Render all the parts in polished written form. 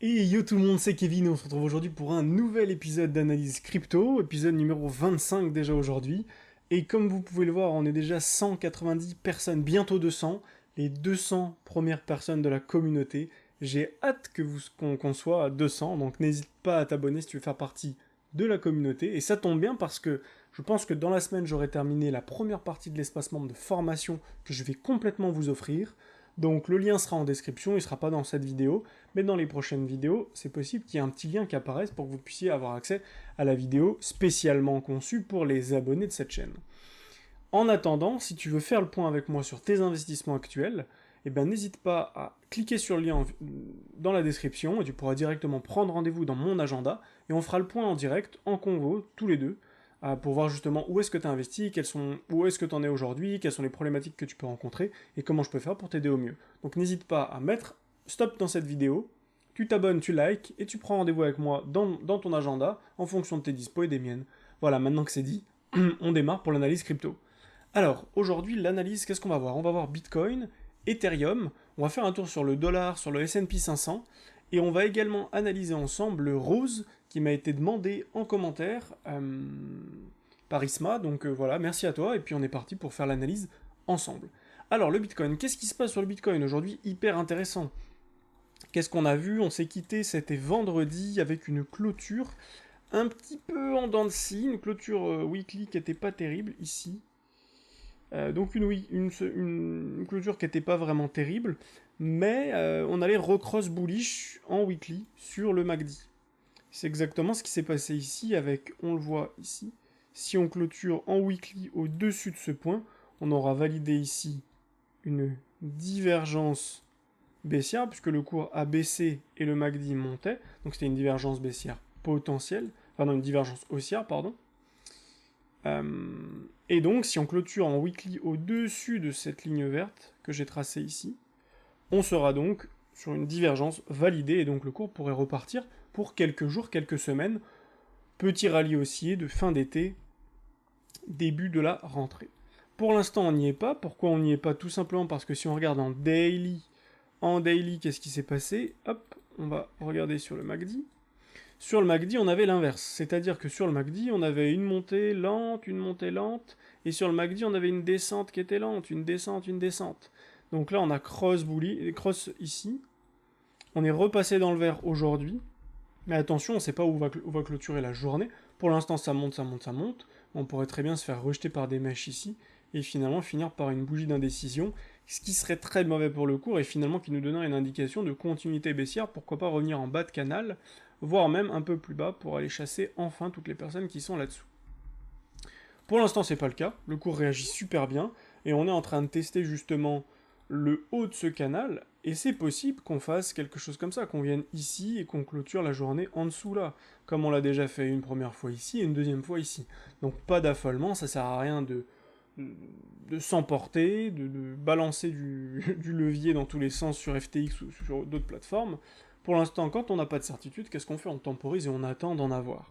Et yo tout le monde, c'est Kevin, on se retrouve aujourd'hui pour un nouvel épisode d'analyse crypto, épisode numéro 25 déjà aujourd'hui. Et comme vous pouvez le voir, on est déjà 190 personnes, bientôt 200, les 200 premières personnes de la communauté. J'ai hâte qu'on soit à 200, donc n'hésite pas à t'abonner si tu veux faire partie de la communauté. Et ça tombe bien parce que je pense que dans la semaine, j'aurai terminé la première partie de l'espace membre de formation que je vais complètement vous offrir. Donc le lien sera en description, il ne sera pas dans cette vidéo, mais dans les prochaines vidéos, c'est possible qu'il y ait un petit lien qui apparaisse pour que vous puissiez avoir accès à la vidéo spécialement conçue pour les abonnés de cette chaîne. En attendant, si tu veux faire le point avec moi sur tes investissements actuels, eh ben, n'hésite pas à cliquer sur le lien dans la description et tu pourras directement prendre rendez-vous dans mon agenda et on fera le point en direct, en convo, tous les deux, pour voir justement où est-ce que tu as investi, où est-ce que tu en es aujourd'hui, quelles sont les problématiques que tu peux rencontrer et comment je peux faire pour t'aider au mieux. Donc n'hésite pas à mettre stop dans cette vidéo, tu t'abonnes, tu likes et tu prends rendez-vous avec moi dans ton agenda en fonction de tes dispos et des miennes. Voilà, maintenant que c'est dit, on démarre pour l'analyse crypto. Alors, aujourd'hui, l'analyse, qu'est-ce qu'on va voir? On va voir Bitcoin, Ethereum, on va faire un tour sur le dollar, sur le S&P 500, et on va également analyser ensemble le Rose qui m'a été demandé en commentaire par Isma, donc voilà, merci à toi, et puis on est parti pour faire l'analyse ensemble. Alors, le Bitcoin, qu'est-ce qui se passe sur le Bitcoin aujourd'hui? Hyper intéressant. Qu'est-ce qu'on a vu? On s'est quitté, c'était vendredi, avec une clôture un petit peu en dents de scie, une clôture weekly qui était pas terrible ici. Donc une clôture qui n'était pas vraiment terrible, mais on allait recross bullish en weekly sur le MACD. C'est exactement ce qui s'est passé ici avec, on le voit ici, si on clôture en weekly au-dessus de ce point, on aura validé ici une divergence baissière, puisque le cours a baissé et le MACD montait, donc c'était une divergence baissière potentielle, enfin non, une divergence haussière, pardon. Et donc, si on clôture en weekly au-dessus de cette ligne verte que j'ai tracée ici, on sera donc sur une divergence validée, et donc le cours pourrait repartir pour quelques jours, quelques semaines. Petit rallye haussier de fin d'été, début de la rentrée. Pour l'instant, on n'y est pas. Pourquoi on n'y est pas? Tout simplement parce que si on regarde en daily, qu'est-ce qui s'est passé? Hop, on va regarder sur le MACD. Sur le MACD, on avait l'inverse, c'est-à-dire que sur le MACD, on avait une montée lente, et sur le MACD, on avait une descente qui était lente, une descente, une descente. Donc là, on a cross ici, on est repassé dans le vert aujourd'hui, mais attention, on ne sait pas où va clôturer la journée. Pour l'instant, ça monte, ça monte, ça monte. On pourrait très bien se faire rejeter par des mèches ici, et finalement finir par une bougie d'indécision, ce qui serait très mauvais pour le cours, et finalement qui nous donnerait une indication de continuité baissière, pourquoi pas revenir en bas de canal, voire même un peu plus bas pour aller chasser enfin toutes les personnes qui sont là-dessous. Pour l'instant, c'est pas le cas, le cours réagit super bien, et on est en train de tester justement le haut de ce canal, et c'est possible qu'on fasse quelque chose comme ça, qu'on vienne ici et qu'on clôture la journée en dessous là, comme on l'a déjà fait une première fois ici et une deuxième fois ici. Donc pas d'affolement, ça sert à rien de s'emporter, de balancer du levier dans tous les sens sur FTX ou sur d'autres plateformes. Pour l'instant, quand on n'a pas de certitude, qu'est-ce qu'on fait? On temporise et on attend d'en avoir.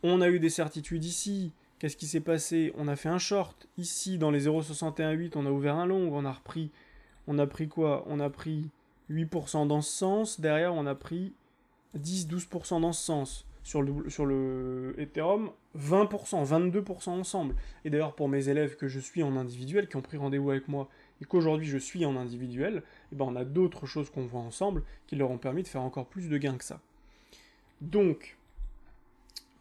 On a eu des certitudes ici. Qu'est-ce qui s'est passé? On a fait un short. Ici, dans les 0,618, on a ouvert un long. On a pris quoi? On a pris 8% dans ce sens. Derrière, on a pris 10-12% dans ce sens. Sur le Ethereum, 20%, 22% ensemble. Et d'ailleurs, pour mes élèves que je suis en individuel, qui ont pris rendez-vous avec moi, et qu'aujourd'hui je suis en individuel, eh ben on a d'autres choses qu'on voit ensemble qui leur ont permis de faire encore plus de gains que ça. Donc,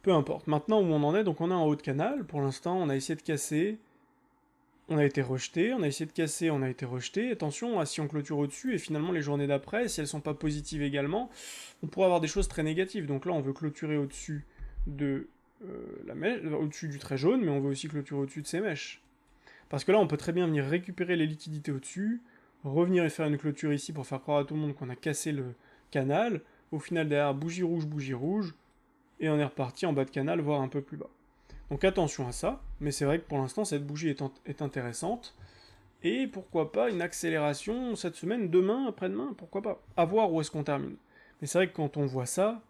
peu importe. Maintenant où on en est, donc on est en haut de canal. Pour l'instant, on a essayé de casser. On a été rejeté, on a essayé de casser, on a été rejeté. Attention, si on clôture au-dessus, et finalement les journées d'après, si elles sont pas positives également, on pourrait avoir des choses très négatives. Donc là, on veut clôturer au-dessus de la mèche, au-dessus du trait jaune, mais on veut aussi clôturer au-dessus de ces mèches. Parce que là, on peut très bien venir récupérer les liquidités au-dessus, revenir et faire une clôture ici pour faire croire à tout le monde qu'on a cassé le canal. Au final, derrière, bougie rouge, et on est reparti en bas de canal, voire un peu plus bas. Donc attention à ça, mais c'est vrai que pour l'instant cette bougie est intéressante, et pourquoi pas une accélération cette semaine, demain, après-demain, pourquoi pas. À voir où est-ce qu'on termine. Mais c'est vrai que quand on voit ça,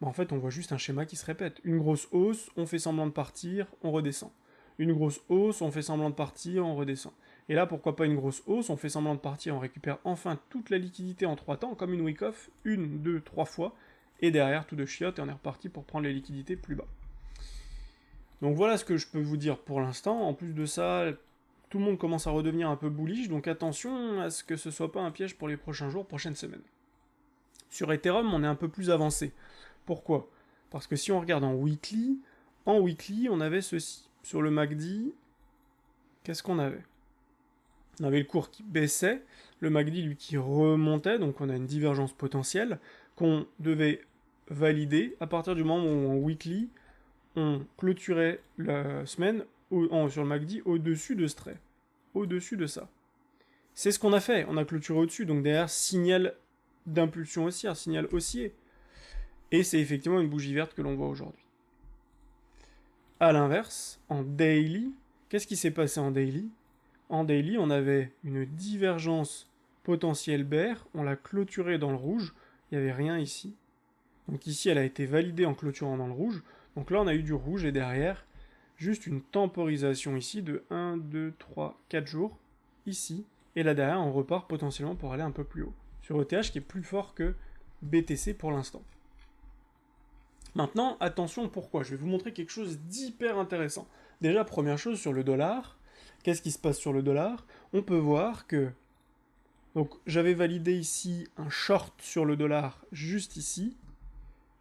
bah en fait on voit juste un schéma qui se répète. Une grosse hausse, on fait semblant de partir, on redescend. Une grosse hausse, on fait semblant de partir, on redescend. Et là, pourquoi pas une grosse hausse, on fait semblant de partir, on récupère enfin toute la liquidité en 3 temps, comme une wick-off, 1, 2, 3 fois, et derrière, tout de chiotte, et on est reparti pour prendre les liquidités plus bas. Donc voilà ce que je peux vous dire pour l'instant. En plus de ça, tout le monde commence à redevenir un peu bullish, donc attention à ce que ce soit pas un piège pour les prochains jours, prochaines semaines. Sur Ethereum, on est un peu plus avancé. Pourquoi? Parce que si on regarde en weekly, on avait ceci. Sur le MACD, qu'est-ce qu'on avait? On avait le cours qui baissait, le MACD lui qui remontait, donc on a une divergence potentielle qu'on devait valider à partir du moment où en weekly, on clôturait la semaine sur le MACD au-dessus de ce trait. Au-dessus de ça. C'est ce qu'on a fait, on a clôturé au-dessus, donc derrière, signal d'impulsion haussière, signal haussier. Et c'est effectivement une bougie verte que l'on voit aujourd'hui. A l'inverse, en daily, qu'est-ce qui s'est passé en daily? En daily, on avait une divergence potentielle bear, on l'a clôturée dans le rouge, il n'y avait rien ici. Donc ici, elle a été validée en clôturant dans le rouge. Donc là, on a eu du rouge et derrière, juste une temporisation ici de 1, 2, 3, 4 jours, ici. Et là derrière, on repart potentiellement pour aller un peu plus haut. Sur ETH qui est plus fort que BTC pour l'instant. Maintenant, attention, pourquoi? Je vais vous montrer quelque chose d'hyper intéressant. Déjà, première chose, sur le dollar, qu'est-ce qui se passe sur le dollar? On peut voir que... Donc, j'avais validé ici un short sur le dollar, juste ici.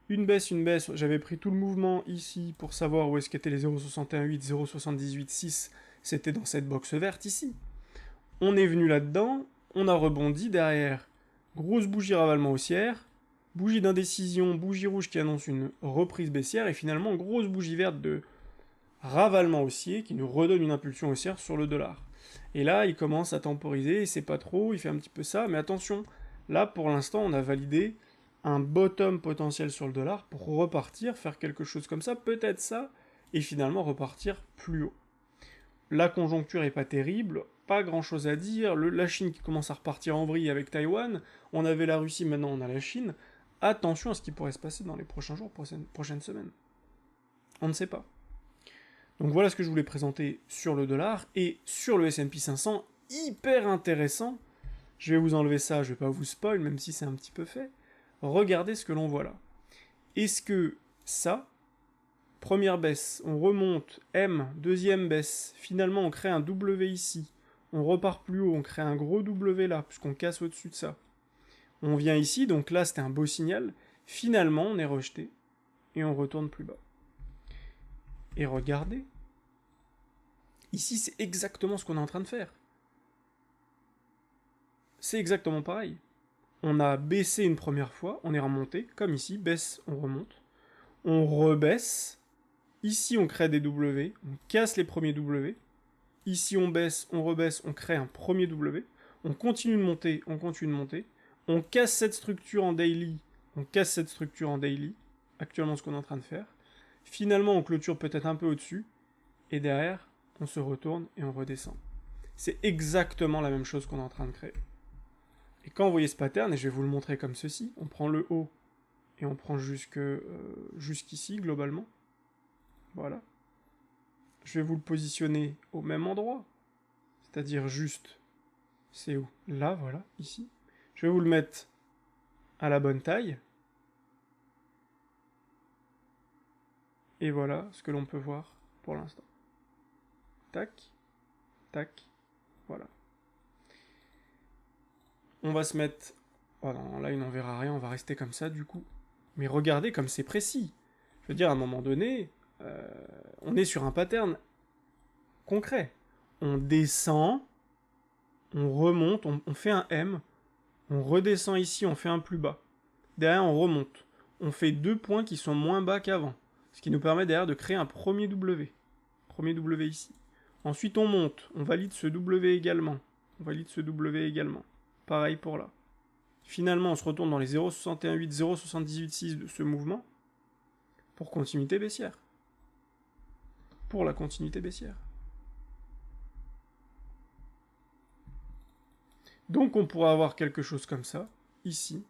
Une baisse, j'avais pris tout le mouvement ici pour savoir où est-ce qu'étaient les 0,618, 0,786, c'était dans cette box verte ici. On est venu là-dedans, on a rebondi derrière. Grosse bougie ravalement haussière, bougie d'indécision, bougie rouge qui annonce une reprise baissière, et finalement grosse bougie verte de ravalement haussier qui nous redonne une impulsion haussière sur le dollar. Et là, il commence à temporiser, et c'est pas trop, il fait un petit peu ça, mais attention, là pour l'instant on a validé un bottom potentiel sur le dollar pour repartir, faire quelque chose comme ça, peut-être ça, et finalement repartir plus haut. La conjoncture est pas terrible, pas grand chose à dire, la Chine qui commence à repartir en vrille avec Taïwan, on avait la Russie, maintenant on a la Chine. Attention à ce qui pourrait se passer dans les prochains jours, prochaines semaines. On ne sait pas. Donc voilà ce que je voulais présenter sur le dollar, et sur le S&P 500, hyper intéressant. Je vais vous enlever ça, je vais pas vous spoil, même si c'est un petit peu fait. Regardez ce que l'on voit là. Est-ce que ça, première baisse, on remonte, M, deuxième baisse, finalement on crée un W ici, on repart plus haut, on crée un gros W là, puisqu'on casse au-dessus de ça. On vient ici, donc là c'était un beau signal, finalement on est rejeté, et on retourne plus bas. Et regardez, ici c'est exactement ce qu'on est en train de faire. C'est exactement pareil. On a baissé une première fois, on est remonté, comme ici, baisse, on remonte. On rebaisse, ici on crée des W, on casse les premiers W. Ici on baisse, on rebaisse, on crée un premier W. On continue de monter, on continue de monter. On casse cette structure en daily, on casse cette structure en daily. Actuellement ce qu'on est en train de faire. Finalement on clôture peut-être un peu au-dessus. Et derrière, on se retourne et on redescend. C'est exactement la même chose qu'on est en train de créer. Et quand vous voyez ce pattern, et je vais vous le montrer comme ceci, on prend le haut et on prend jusqu'ici globalement. Voilà. Je vais vous le positionner au même endroit, c'est-à-dire juste, c'est où? Là, voilà, ici. Je vais vous le mettre à la bonne taille. Et voilà ce que l'on peut voir pour l'instant. Tac, tac, voilà. On va se mettre... Oh non, là il n'en verra rien, on va rester comme ça du coup. Mais regardez comme c'est précis. Je veux dire, à un moment donné, on est sur un pattern concret. On descend, on remonte, on fait un M, on redescend ici, on fait un plus bas. Derrière, on remonte. On fait 2 points qui sont moins bas qu'avant. Ce qui nous permet derrière de créer un premier W. Premier W ici. Ensuite, on monte. On valide ce W également. On valide ce W également. Pareil pour là. Finalement, on se retourne dans les 0,618, 0,786 de ce mouvement pour continuité baissière. Pour la continuité baissière. Donc on pourrait avoir quelque chose comme ça, ici.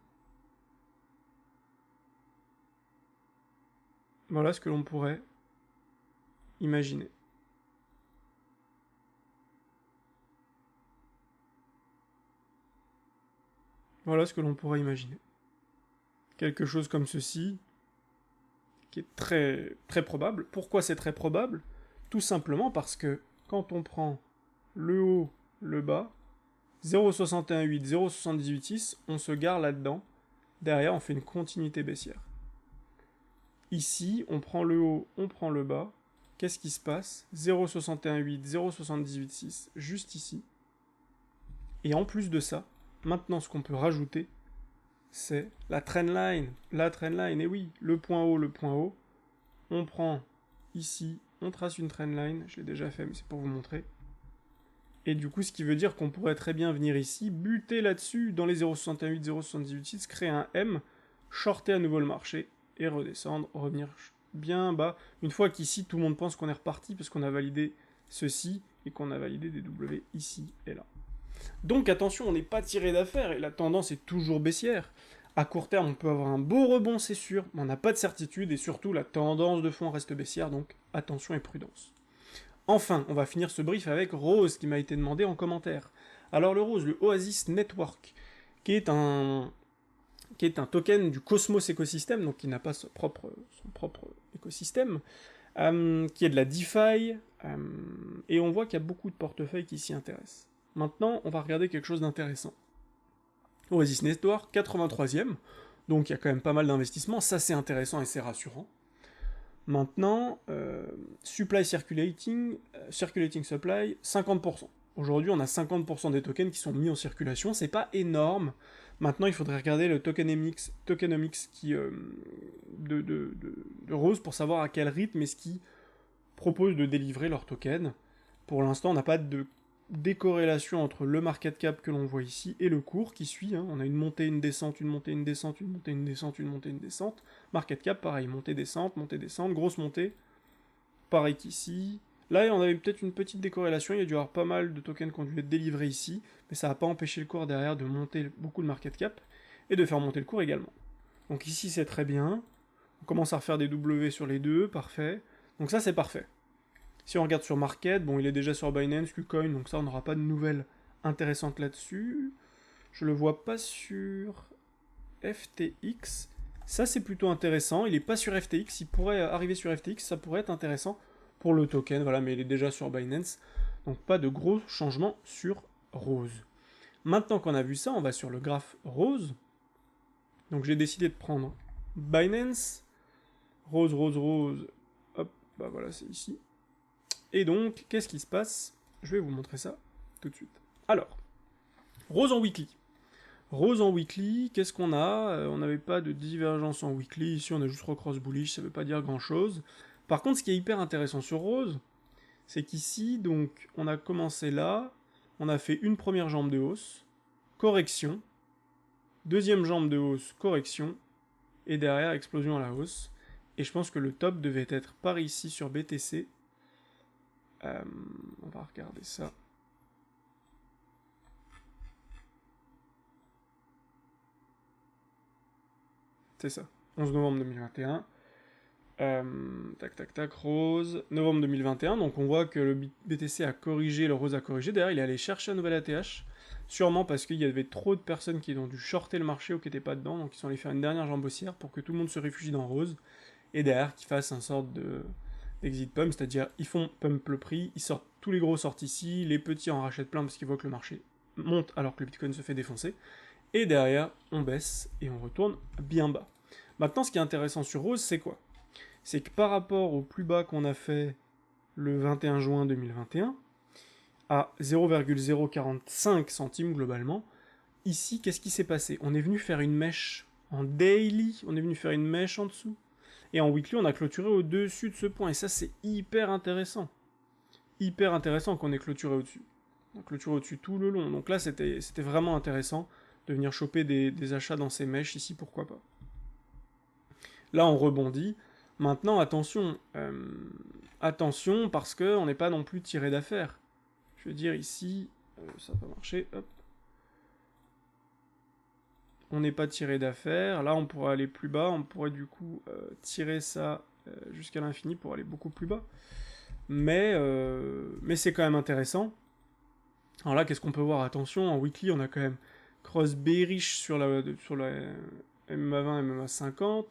Voilà ce que l'on pourrait imaginer. Voilà ce que l'on pourrait imaginer. Quelque chose comme ceci, qui est très, très probable. Pourquoi c'est très probable? Tout simplement parce que quand on prend le haut, le bas, 0,618, 0,786, on se gare là-dedans. Derrière, on fait une continuité baissière. Ici, on prend le haut, on prend le bas. Qu'est-ce qui se passe? 0,618, 0,786, juste ici. Et en plus de ça, maintenant ce qu'on peut rajouter, c'est la trendline. La trendline, et oui, le point haut. On prend ici, on trace une trendline. Je l'ai déjà fait, mais c'est pour vous montrer. Et du coup, ce qui veut dire qu'on pourrait très bien venir ici, buter là-dessus, dans les 0,68, 0,786, créer un M, shorter à nouveau le marché, et redescendre, revenir bien bas. Une fois qu'ici, tout le monde pense qu'on est reparti, parce qu'on a validé ceci, et qu'on a validé des W ici et là. Donc attention, on n'est pas tiré d'affaire, et la tendance est toujours baissière. À court terme, on peut avoir un beau rebond, c'est sûr, mais on n'a pas de certitude, et surtout, la tendance de fond reste baissière, donc attention et prudence. Enfin, on va finir ce brief avec Rose, qui m'a été demandé en commentaire. Alors le Rose, le Oasis Network, qui est un token du Cosmos écosystème, donc qui n'a pas son propre écosystème, qui est de la DeFi, et on voit qu'il y a beaucoup de portefeuilles qui s'y intéressent. Maintenant, on va regarder quelque chose d'intéressant. Oasis Network, 83e, donc il y a quand même pas mal d'investissements, ça c'est intéressant et c'est rassurant. Maintenant, supply circulating supply, 50%. Aujourd'hui, on a 50% des tokens qui sont mis en circulation, c'est pas énorme. Maintenant, il faudrait regarder le tokenomics qui, de Rose pour savoir à quel rythme est-ce qu'ils proposent de délivrer leurs tokens. Pour l'instant, on n'a pas de décorrélation entre le market cap que l'on voit ici et le cours qui suit. Hein. On a une montée, une descente, une montée, une descente, une montée, une descente, une montée, une descente. Market cap, pareil, montée, descente, grosse montée. Pareil qu'ici. Là, on avait peut-être une petite décorrélation, il y a dû y avoir pas mal de tokens qui ont dû être délivrés ici, mais ça n'a pas empêché le cours derrière de monter beaucoup de market cap, et de faire monter le cours également. Donc ici, c'est très bien. On commence à refaire des W sur les deux, parfait. Donc ça, c'est parfait. Si on regarde sur Market, bon, il est déjà sur Binance, KuCoin, donc ça, on n'aura pas de nouvelles intéressantes là-dessus. Je le vois pas sur FTX. Ça, c'est plutôt intéressant. Il n'est pas sur FTX. Il pourrait arriver sur FTX. Ça pourrait être intéressant pour le token. Voilà, mais il est déjà sur Binance. Donc, pas de gros changements sur Rose. Maintenant qu'on a vu ça, on va sur le graphe Rose. Donc, j'ai décidé de prendre Binance. Rose. Hop, bah voilà, c'est ici. Et donc, qu'est-ce qui se passe? Je vais vous montrer ça tout de suite. Alors, Rose en weekly. Rose en weekly, qu'est-ce qu'on a? On n'avait pas de divergence en weekly, ici on a juste recross bullish, ça veut pas dire grand-chose. Par contre, ce qui est hyper intéressant sur Rose, c'est qu'ici, donc, on a commencé là, on a fait une première jambe de hausse, correction, deuxième jambe de hausse, correction, et derrière, explosion à la hausse. Et je pense que le top devait être par ici sur BTC. On va regarder ça. C'est ça, 11 novembre 2021. Tac, Rose, novembre 2021, donc on voit que le BTC a corrigé, le Rose a corrigé, d'ailleurs il est allé chercher un nouvel ATH, sûrement parce qu'il y avait trop de personnes qui ont dû shorter le marché ou qui n'étaient pas dedans, donc ils sont allés faire une dernière jambe haussière pour que tout le monde se réfugie dans Rose, et derrière qu'ils fassent un sorte d'exit pump, c'est-à-dire ils font pump le prix, ils sortent, tous les gros sortent ici, les petits en rachètent plein parce qu'ils voient que le marché monte alors que le Bitcoin se fait défoncer, et derrière on baisse et on retourne bien bas. Maintenant ce qui est intéressant sur Rose c'est quoi? C'est que par rapport au plus bas qu'on a fait le 21 juin 2021, à 0,045 centimes globalement, ici, qu'est-ce qui s'est passé? On est venu faire une mèche en daily, on est venu faire une mèche en dessous, et en weekly, on a clôturé au-dessus de ce point, et ça, c'est hyper intéressant. Hyper intéressant qu'on ait clôturé au-dessus. On a clôturé au-dessus tout le long, donc là, c'était vraiment intéressant de venir choper des achats dans ces mèches ici, pourquoi pas. Là, on rebondit. Maintenant, attention, attention parce qu'on n'est pas non plus tiré d'affaire. Je veux dire ici, ça va marcher, hop. On n'est pas tiré d'affaire. Là, on pourrait aller plus bas. On pourrait du coup tirer ça jusqu'à l'infini pour aller beaucoup plus bas. Mais c'est quand même intéressant. Alors là, qu'est-ce qu'on peut voir? Attention, en weekly, on a quand même cross bearish sur la MMA20, MMA50.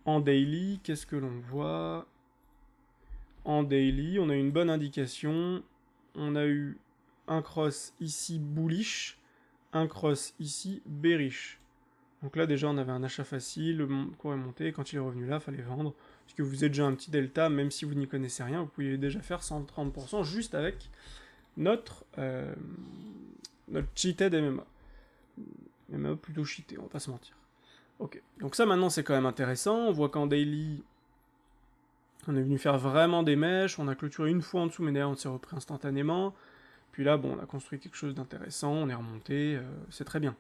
En daily, qu'est-ce que l'on voit? En daily, on a une bonne indication. On a eu un cross ici bullish, un cross ici bearish. Donc là déjà on avait un achat facile, le cours est monté, et quand il est revenu là, il fallait vendre, puisque vous êtes déjà un petit delta, même si vous n'y connaissez rien, vous pouviez déjà faire 130% juste avec notre cheated MMA. MMA plutôt cheaté, on va pas se mentir. Ok, donc ça maintenant c'est quand même intéressant, on voit qu'en daily, on est venu faire vraiment des mèches, on a clôturé une fois en dessous, mais derrière on s'est repris instantanément, puis là bon on a construit quelque chose d'intéressant, on est remonté, c'est très bien.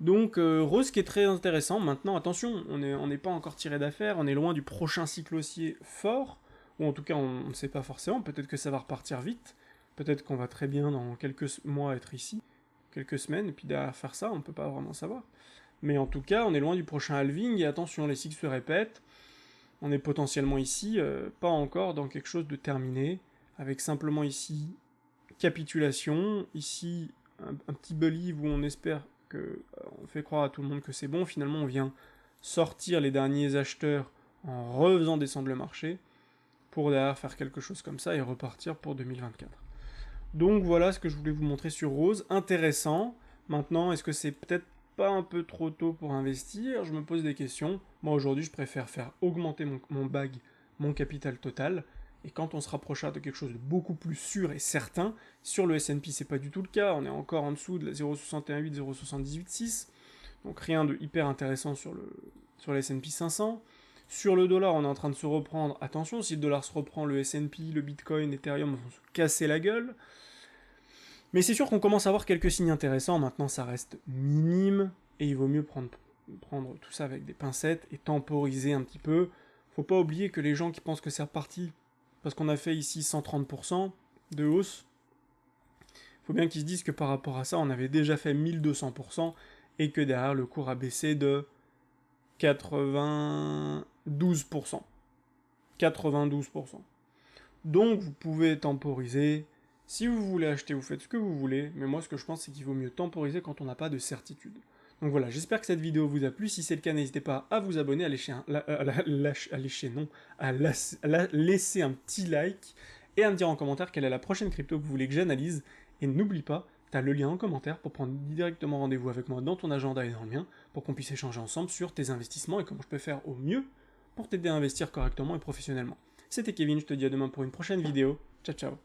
Donc Rose qui est très intéressant, maintenant attention, on n'est pas encore tiré d'affaire, on est loin du prochain cycle haussier fort, ou en tout cas on ne sait pas forcément, peut-être que ça va repartir vite, peut-être qu'on va très bien dans quelques mois être ici, quelques semaines, et puis derrière faire ça, on ne peut pas vraiment savoir. Mais en tout cas, on est loin du prochain halving, et attention, les cycles se répètent, on est potentiellement ici, pas encore dans quelque chose de terminé, avec simplement ici capitulation, ici un petit believe où on espère on fait croire à tout le monde que c'est bon, finalement on vient sortir les derniers acheteurs en refaisant descendre le marché, pour derrière faire quelque chose comme ça et repartir pour 2024. Donc voilà ce que je voulais vous montrer sur Rose, intéressant. Maintenant, est-ce que c'est peut-être pas un peu trop tôt pour investir? Je me pose des questions. Moi aujourd'hui je préfère faire augmenter mon bag, mon capital total, et quand on se rapprochera de quelque chose de beaucoup plus sûr et certain, sur le S&P c'est pas du tout le cas, on est encore en dessous de la 0,618, 0,786, donc rien de hyper intéressant sur le S&P 500. Sur le dollar, on est en train de se reprendre, attention, si le dollar se reprend, le S&P, le Bitcoin, Ethereum vont se casser la gueule. Mais c'est sûr qu'on commence à avoir quelques signes intéressants, maintenant ça reste minime, et il vaut mieux prendre tout ça avec des pincettes et temporiser un petit peu. Faut pas oublier que les gens qui pensent que c'est reparti parce qu'on a fait ici 130% de hausse, faut bien qu'ils se disent que par rapport à ça, on avait déjà fait 1200%, et que derrière, le cours a baissé de 92%. 92%. Donc, vous pouvez temporiser. Si vous voulez acheter, vous faites ce que vous voulez, mais moi, ce que je pense, c'est qu'il vaut mieux temporiser quand on n'a pas de certitude. Donc voilà, j'espère que cette vidéo vous a plu. Si c'est le cas, n'hésitez pas à vous abonner, à laisser un petit like, et à me dire en commentaire quelle est la prochaine crypto que vous voulez que j'analyse. Et n'oublie pas, t'as le lien en commentaire pour prendre directement rendez-vous avec moi dans ton agenda et dans le mien, pour qu'on puisse échanger ensemble sur tes investissements et comment je peux faire au mieux pour t'aider à investir correctement et professionnellement. C'était Kevin, je te dis à demain pour une prochaine vidéo. Ciao ciao.